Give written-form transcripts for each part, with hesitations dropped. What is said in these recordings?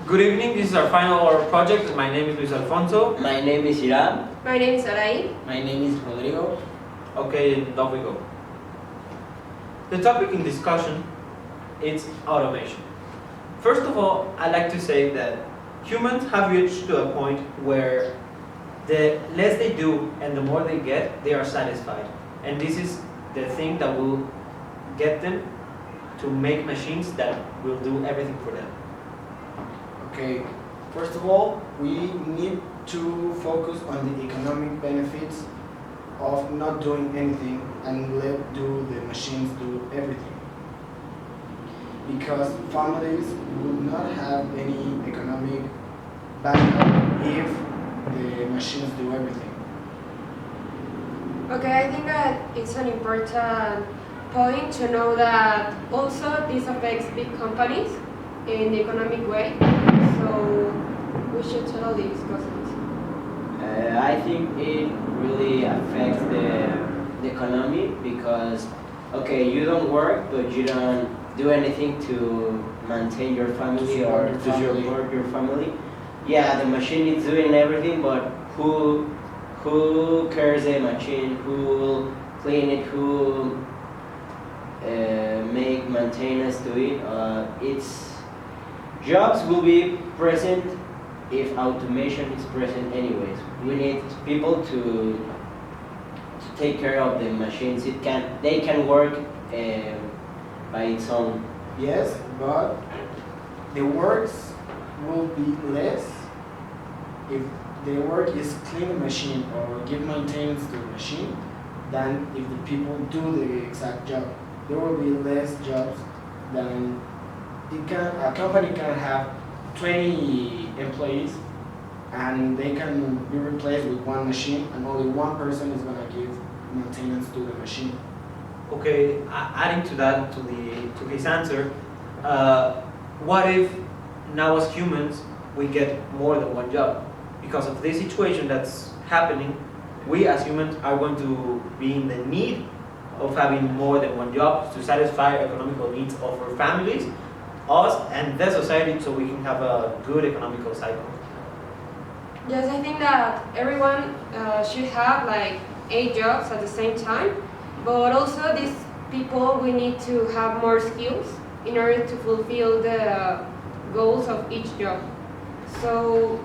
Good evening, this is our final project. My name is Luis Alfonso. My name is Iram. My name is Arai. My name is Rodrigo. Okay, down we go. The topic in discussion is automation. First of all, I'd like to say that humans have reached to a point where the less they do and the more they get, they are satisfied. And this is the thing that will get them to make machines that will do everything for them. Okay, first of all, we need to focus on the economic benefits of not doing anything and let the machines do everything. Because families would not have any economic backup if the machines do everything. Okay, I think that it's an important point to know that also this affects big companies in the economic way. So we should totally discuss it. I think it really affects the economy because, okay, you don't work, but you don't do anything to maintain your family or to support your family. Yeah, the machine is doing everything, but who cares the machine? Who will clean it? Who make maintenance to it? Its jobs will be present if automation is present anyways. We need people to take care of the machines. They can work by its own. Yes, but the works will be less if the work is clean the machine or give maintenance to the machine than if the people do the exact job. There will be less jobs than a company can have 20 employees and they can be replaced with one machine and only one person is going to give maintenance to the machine. Okay, adding to that, to his answer, what if now as humans we get more than one job? Because of this situation that's happening, we as humans are going to be in the need of having more than one job to satisfy economical needs of our families, us, and the society, so we can have a good economical cycle. Yes, I think that everyone should have like 8 jobs at the same time, but also these people, we need to have more skills in order to fulfill the goals of each job. So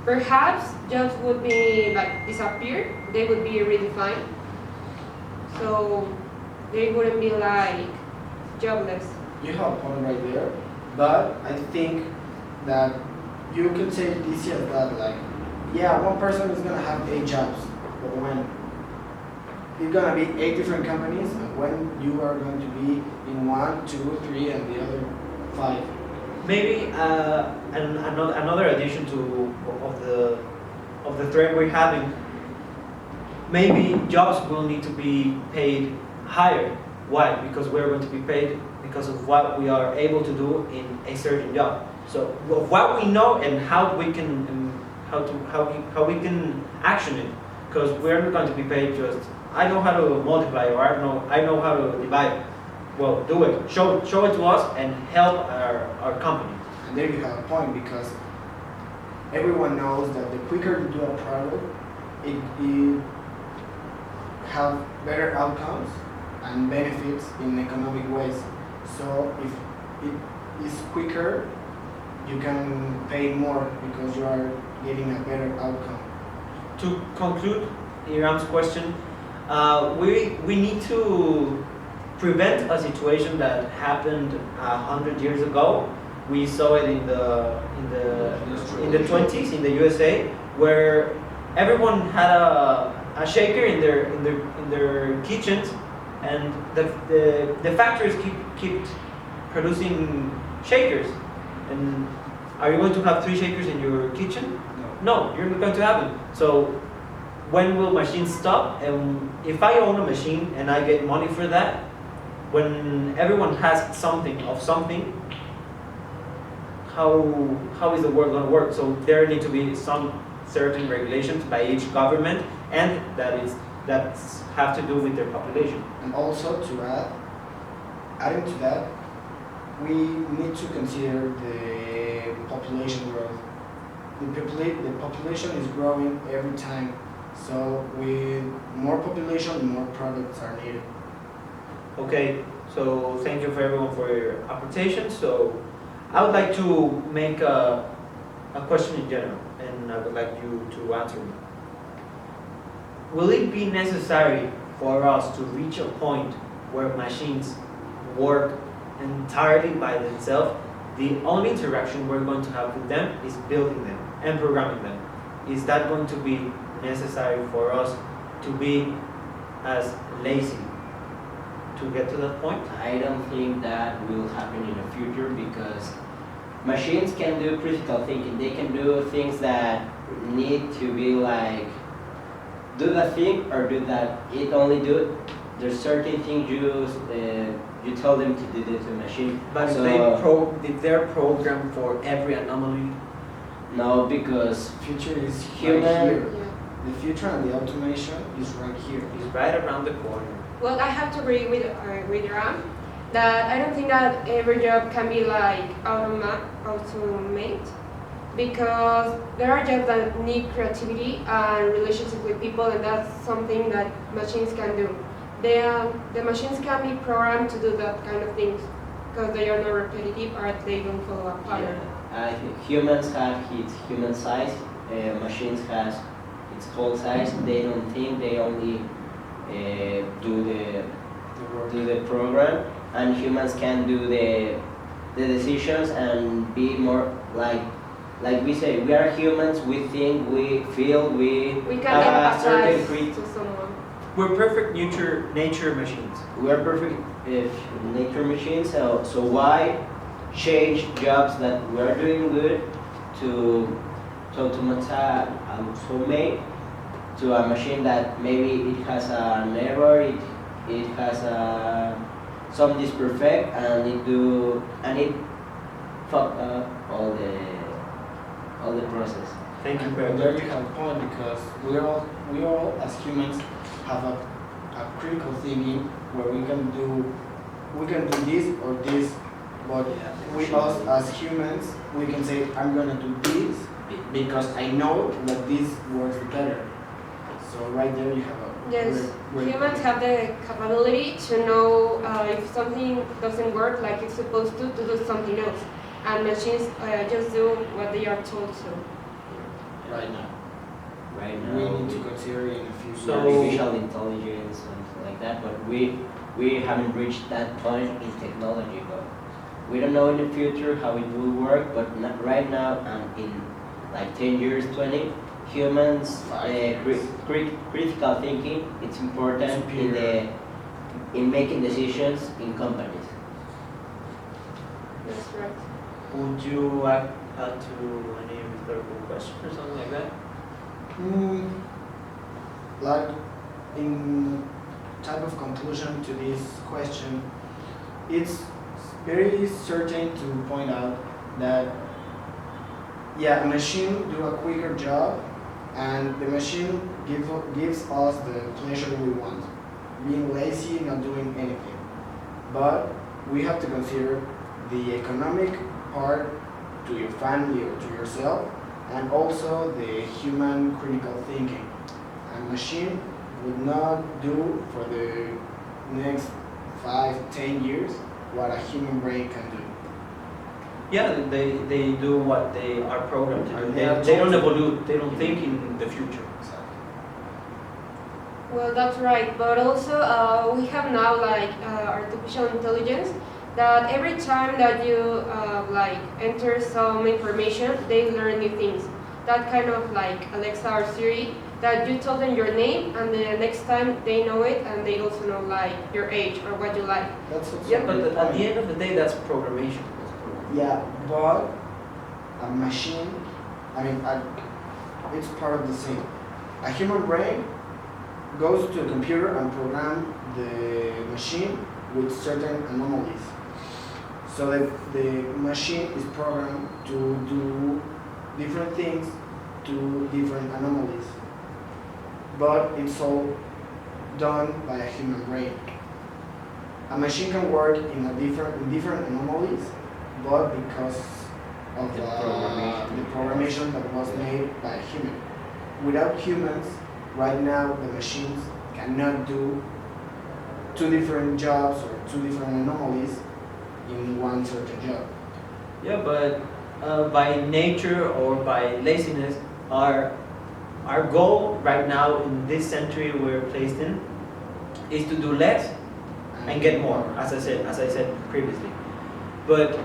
perhaps jobs would be like disappear, they would be redefined. So they wouldn't be like jobless. You have a point right there, but I think that you can take it easy as that, like, yeah, one person is gonna have 8 jobs, but when it's gonna be 8 different companies, and when you are going to be in 1, 2, 3, and the other 5. Maybe another addition of the thread we're having. Maybe jobs will need to be paid higher. Why? Because we're going to be paid because of what we are able to do in a certain job. So of what we know and how we can how we can action it. Because we're not going to be paid just I know how to multiply or I know how to divide. Well, do it. Show it to us and help our company. And there you have a point, because everyone knows that the quicker you do a product, it have better outcomes and benefits in economic ways. So if it is quicker, you can pay more because you are getting a better outcome. To conclude Iram's question, we need to prevent a situation that happened 100 years ago. We saw it in the 20s in the USA, where everyone had a shaker in their kitchens, and the factories keep producing shakers. And are you going to have 3 shakers in your kitchen? No, you're not going to have them. So when will machines stop? And if I own a machine and I get money for that, when everyone has something, how is the world going to work? So there need to be some certain regulations by each government, and that have to do with their population. And also to adding to that, we need to consider the population growth. The population is growing every time, so with more population, more products are needed. Okay, so thank you for everyone for your appreciation. So I would like to make a question in general, and I would like you to answer me. Will it be necessary for us to reach a point where machines work entirely by themselves? The only interaction we're going to have with them is building them and programming them. Is that going to be necessary for us to be as lazy to get to that point? I don't think that will happen in the future because machines can do critical thinking. They can do things that need to be like do that thing or do that. It only do. There's certain things you tell them to do to a machine. But So if they're programmed for every anomaly, no, because Future is Human- right here. Yeah. The future and the automation is right here. it's right around the corner. Well, I have to agree with Ram that I don't think that every job can be like automate because there are jobs that need creativity and relationship with people, and that's something that machines can do. The machines can be programmed to do that kind of things because they are not repetitive or they don't follow a pattern. I think humans have its human size, machines has its whole size. They don't think, they only do the program, and humans can do the decisions and be more like we say, we are humans, we think, we feel, we We can have a certain empathize to someone. We're perfect nature machines. we are perfect nature machines, so why change jobs that we are doing good to automate to a machine that maybe it has an error, it has some disperfect and it fucked up all the process. Thank you And very there much. you have a point because we all as humans have a critical thinking where we can do this or this, but we us as humans we can say I'm gonna do this because I know that this works better. So right there you have a Yes, great humans point. have the capability to know if something doesn't work like it's supposed to do something else. And machines just do what they are told to. right now. Right We now, need to consider in the future. So- artificial intelligence and something like that, but we haven't reached that point in technology. But we don't know in the future how it will work. But not right now, and in like 10 years, 20, humans critical thinking it's important in making decisions in companies. That's right. Would you add to any rhetorical question or something like that? Like in type of conclusion to this question, it's very certain to point out that a machine do a quicker job, and the machine gives us the pleasure we want, being lazy, not doing anything. But we have to consider the economic part to your family or to yourself, and also the human critical thinking. A machine would not do for the next 5-10 years what a human brain can do. Yeah, they do what they are programmed to do. They are They don't told to evolve. They don't think in the future. Well, that's right. But also, we have now like artificial intelligence that every time that you like enter some information, they learn new things. That kind of like Alexa or Siri, that you tell them your name, and the next time they know it, and they also know like your age or what you like. That's also Yeah, a but good at the point. end of the day, that's programmation. Yeah, but a machine, it's part of the same. A human brain goes to a computer and program the machine with certain anomalies. So that the machine is programmed to do different things to different anomalies. But it's all done by a human brain. A machine can work in different anomalies, but because of The the programming automation that was made by a human. Without humans, right now the machines cannot do two different jobs or two different anomalies in one certain job. Yeah, but by nature or by laziness, our goal right now in this century we're placed in is to do less and get more, as I said previously. But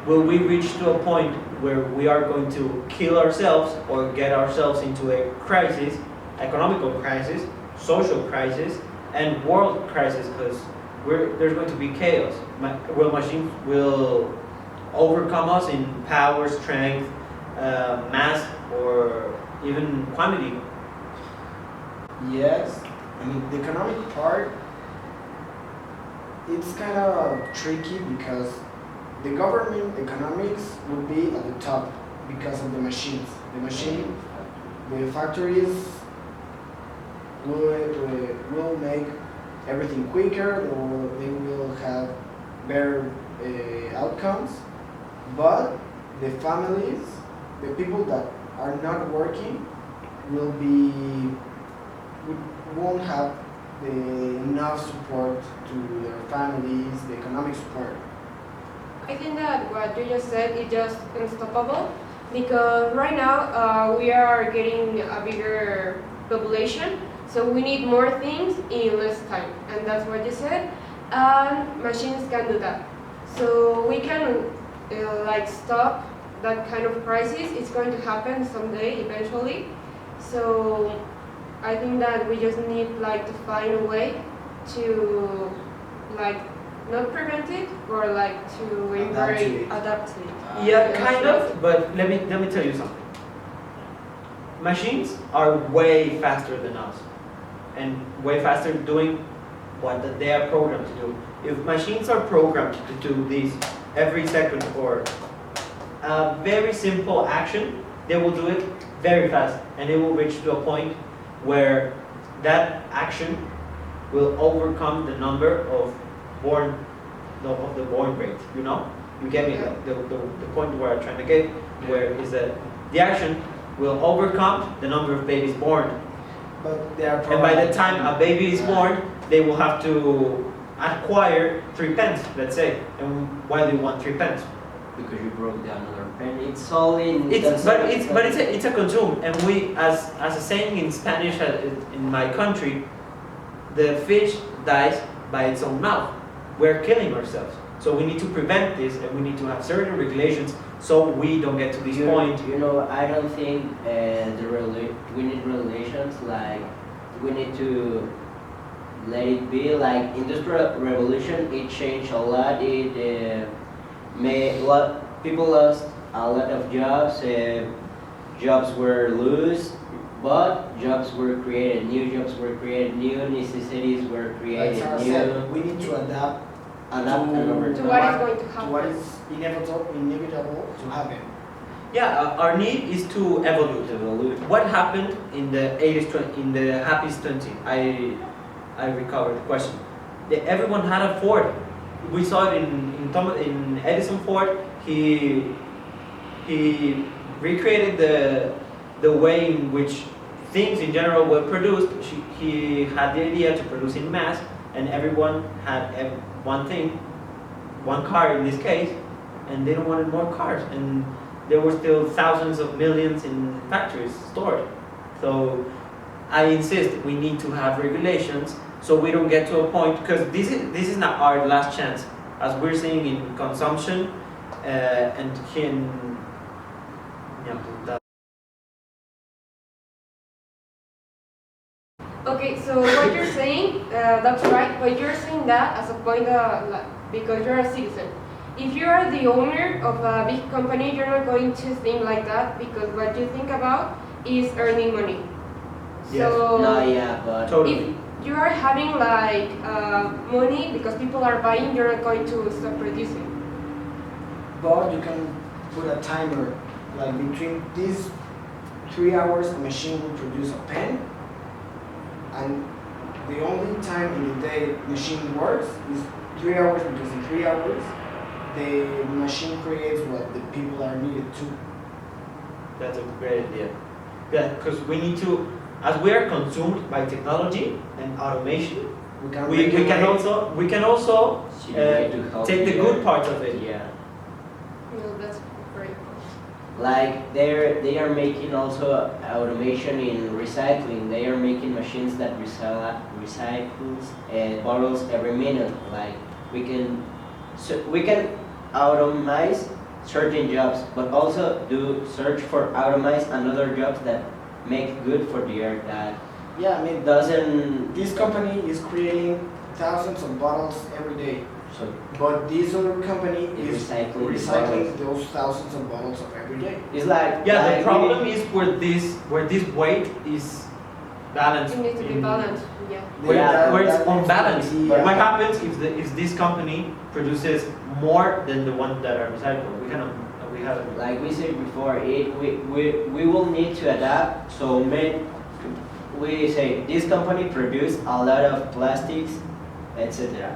will we reach to a point where we are going to kill ourselves or get ourselves into a crisis, economical crisis, social crisis, and world crisis? Because there's going to be chaos. Machines will overcome us in power, strength, mass, or even quantity. Yes, I mean the economic part, it's kind of tricky because the government economics will be at the top because of the machines. The factories will make everything quicker, or they will have better outcomes. But the families, the people that are not working, won't have the enough support to their families, the economic support. I think that what you just said is just unstoppable because right now we are getting a bigger population, so we need more things in less time, and that's what you said. And machines can do that, so we can like stop that kind of crisis. It's going to happen someday, eventually. So I think that we just need like to find a way to like not prevent it or like to adapt to it. Yeah, kind of. But let me tell you something. Machines are way faster than us, and way faster doing what they are programmed to do. If machines are programmed to do this every second or a very simple action, they will do it very fast, and it will reach to a point where that action will overcome the number of the born rate. You get me? The point where I'm trying to get, where is that the action will overcome the number of babies born. But they are And by the time a baby is born, they will have to acquire 3 pence, let's say. And why do you want 3 pence? Because you broke down another pen. It's all in. It's a consume, and we, as a saying in Spanish in my country, the fish dies by its own mouth. We're killing ourselves, so we need to prevent this, and we need to have certain regulations so we don't get to this point. I don't think we need regulations. Like we need to let it be. Like industrial revolution, it changed a lot. It people lost a lot of jobs. Jobs were lost, but jobs were created. New jobs were created. New necessities were created. We need to adapt To what is going to happen. to what is inevitable to happen. Yeah, our need is to evolve. What happened in the 80s, in the happiest 20? I recovered the question. Everyone had a Ford. We saw it in Edison Ford. He recreated the way in which things in general were produced. He had the idea to produce in mass, and everyone had one car in this case, and they don't wanted more cars, and there were still thousands of millions in factories stored. So I insist we need to have regulations so we don't get to a point, because this is not our last chance, as we're seeing in consumption and in Okay, so what you're saying, that's right, but you're saying that as a point because you're a citizen. If you are the owner of a big company, you're not going to think like that because what you think about is earning money. Yes. So No, yeah, but totally. if you are having like money because people are buying, you're not going to stop producing. But you can put a timer, like between these 3 hours, the machine will produce a pen, and the only time in the day the machine works is 3 hours, because in 3 hours the machine creates what the people are needed to. That's a great idea. Yeah, because we need to, as we are consumed by technology and automation, we can also See the way to help take the here. good parts of it. Yeah. No, that's very cool. Like they are making also automation in recycling. They are making machines that recycles bottles every minute. Like we can automate certain jobs, but also do search for automate another jobs that make good for the earth that Yeah, I mean, doesn't. this company is creating thousands of bottles every day, So but this other company is Recycling recycling bottles. those thousands of bottles of every day. it's like Yeah, like the problem is where this weight is balanced. It needs to be in- balanced. Yeah. Yeah, where it's that needs to unbalanced. be, But what happens if this company produces more than the ones that are recycled? We have like we said before, we will need to adapt. So we say this company produce a lot of plastics, etc.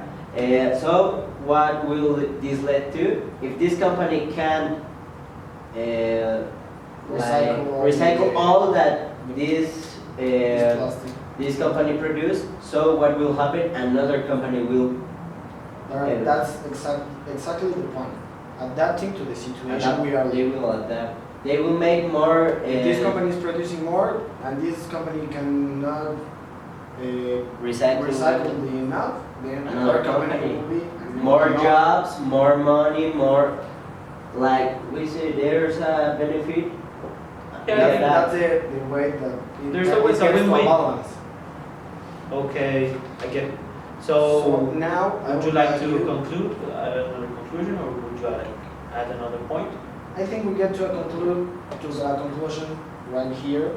So what will this lead to? If this company can recycle all that This uh, plastic. this company produce, so what will happen? Another company will That's exactly the point. Adapting to the situation adapt. we are They living. will adapt. They will make more. If this company is producing more and this company cannot recycle recycle enough, then Another another company company. will be more no- jobs, more money, more. Like we say, there's a benefit. Yeah, That's, Yeah, that's the way that There's that always it a gets to win-win. balance. Okay, I get it. So So, now I would you would like to you- conclude another conclusion, or would you add another point? I think we get to a conclusion right here.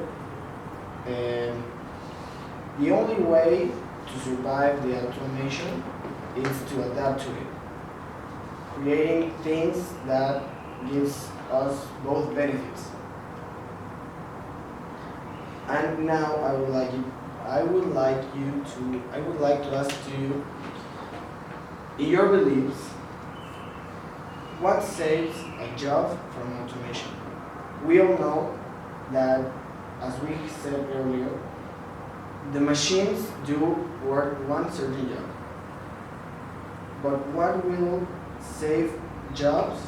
The only way to survive the automation is to adapt to it, creating things that gives us both benefits. And now I would like to ask you, in your beliefs, what saves a job from automation? We all know that, as we said earlier, the machines do work one certain job. But what will save jobs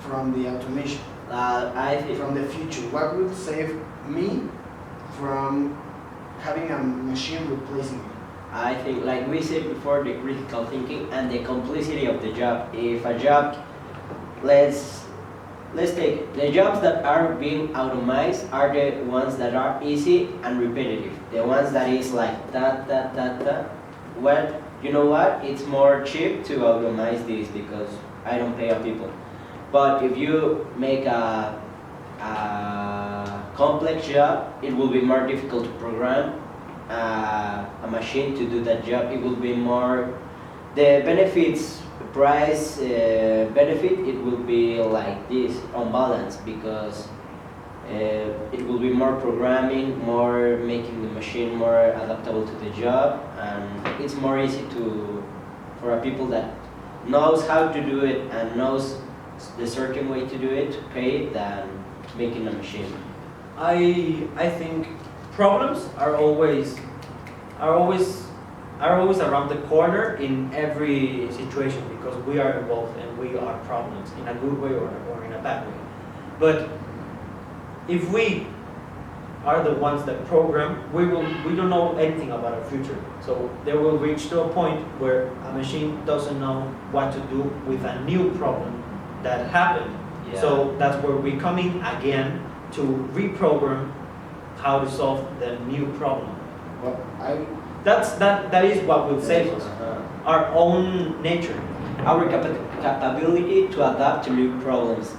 from the automation, I think from the future? What will save me from having a machine replacing me? I think, like we said before, the critical thinking and the complexity of the job. If a job, let's take the jobs that are being automated are the ones that are easy and repetitive. The ones that is like that. Well, you know what? It's more cheap to automate this because I don't pay a people. But if you make a complex job, it will be more difficult to program a machine to do that job. It will be more, the benefits, price benefit, it will be like this, unbalanced, because it will be more programming, more making the machine more adaptable to the job, and it's more easy for a people that knows how to do it and knows the certain way to do it to pay it than making a machine. I think problems are always around the corner in every situation, because we are involved and we are problems in a good way or in a bad way. But if we are the ones that program, we don't know anything about our future. So they will reach to a point where a machine doesn't know what to do with a new problem that happened. Yeah. So that's where we come in again to reprogram how to solve the new problem. Well, That is what will save us, our own nature. Our capability to adapt to new problems.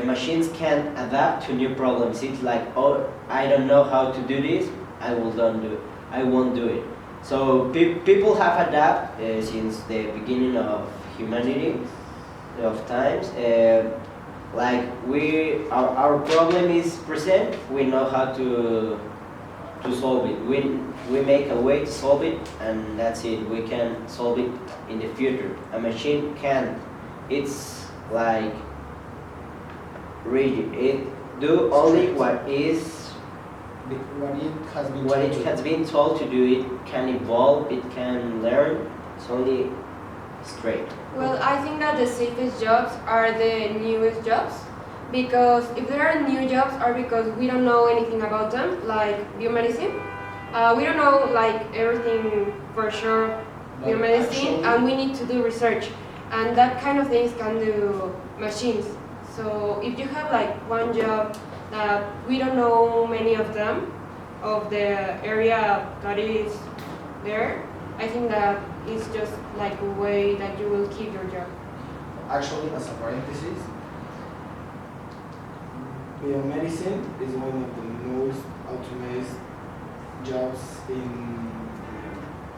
Machines can adapt to new problems. It's like, oh, I don't know how to do this. I won't do it. So people have adapted since the beginning of humanity, of times. Like our problem is present. We know how to solve it. We make a way to solve it, and that's it. We can solve it in the future. A machine can't. It's like rigid. do only what is What it has been what told it to has been told to do. It can evolve, it can learn. It's only straight. Well, I think that the safest jobs are the newest jobs because if there are new jobs are because we don't know anything about them, like biomedicine. We don't know like everything for sure But biomedicine, actually- and we need to do research, and that kind of things can do machines. So if you have like one job that we don't know many of them of the area that is there, I think that it's just like a way that you will keep your job. Actually, as a parenthesis, biomedicine is one of the most automated jobs in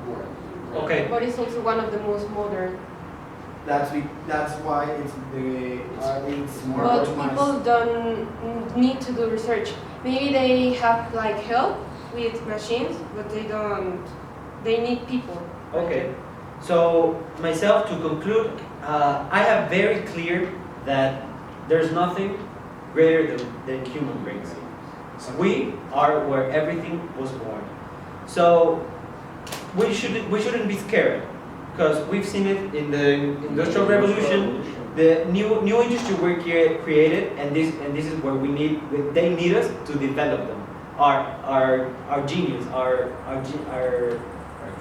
the world. Okay. But it's also one of the most modern. That's why it's more But optimized. people don't need to do research. Maybe they have like help with machines, but they don't. They need people. Okay. So myself to conclude, I have very clear that there's nothing greater than human brains. We are where everything was born. So we shouldn't be scared because we've seen it in the Industrial Revolution. The new industry we created, and this is where they need us to develop them. Our genius, our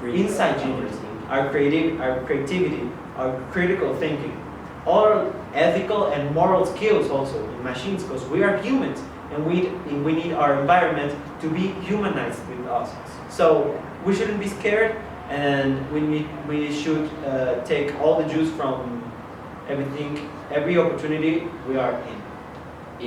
inside genius, our creativity, our critical thinking, all ethical and moral skills also in machines, because we are humans and we need our environment to be humanized with us. So we shouldn't be scared, and we should take all the juice from everything, every opportunity we are in.